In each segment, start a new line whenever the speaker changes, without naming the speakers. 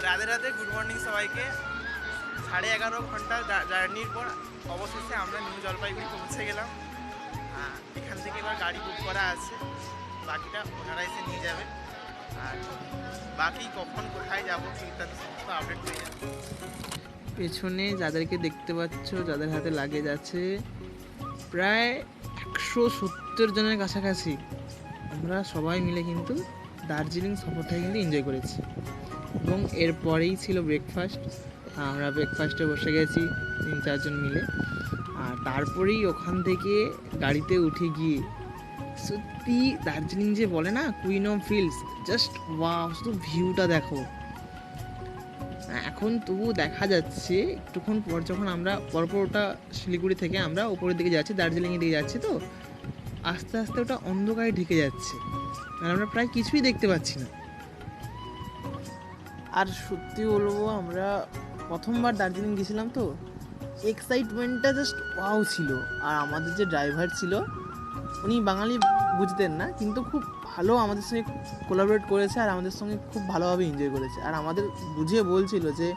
Radhe Radhe, good morning সবাইকে। 11.5 ঘন্টা জার্নির পর অবশেষে আমরা নিউ জলপাইগুড়ি পৌঁছে গেলাম। এখান থেকে এবার গাড়ি বুক করা আছে, বাকিটা ওনারা এসে নিয়ে যাবে। আর বাকি কখন কোথায় যাবো ইত্যাদি সমস্ত আপডেট পেয়ে যাবে। পেছনে যাদেরকে দেখতে পাচ্ছ, যাদের হাতে লাগেজ আছে, প্রায় 170 জনের কাছাকাছি। আমরা সবাই মিলে কিন্তু দার্জিলিং সফরটাকে কিন্তু এনজয় করেছি। এবং এরপরেই ছিল ব্রেকফাস্ট। আমরা ব্রেকফাস্টে বসে গেছি 3-4 জন মিলে। আর তারপরেই ওখান থেকে গাড়িতে উঠে গিয়ে সত্যি দার্জিলিং যে বলে না queen of hills, just wow, শুধু ভিউটা দেখো। এখন তবু দেখা যাচ্ছে একটুক্ষণ পর যখন আমরা পরপর ওটা শিলিগুড়ি থেকে আমরা উপরের দিকে যাচ্ছি, দার্জিলিংয়ের দিকে যাচ্ছি, তো আস্তে আস্তে ওটা অন্ধকারে ঢেকে যাচ্ছে আর আমরা প্রায় কিছুই দেখতে পাচ্ছি না। আর সত্যি বলবো, আমরা প্রথমবার দার্জিলিং গেছিলাম, তো এক্সাইটমেন্টটা জাস্ট ওয়াও ছিল। আর আমাদের যে ড্রাইভার ছিল, উনি বাঙালি বুঝতেন না, কিন্তু খুব ভালো আমাদের সঙ্গে কোলাবোরেট করেছে আর আমাদের সঙ্গে খুব ভালোভাবে এনজয় করেছে। আর আমাদের বুঝিয়ে বলছিল যে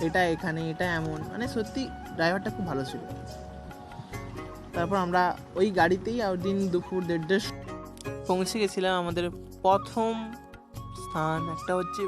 এটা এখানে, এটা এমন, মানে সত্যি ড্রাইভারটা খুব ভালো ছিল। তারপর আমরা ওই গাড়িতেই আর দিন দুপুর 1:30 পৌঁছে গেছিলাম। আমাদের প্রথম স্থান একটা হচ্ছে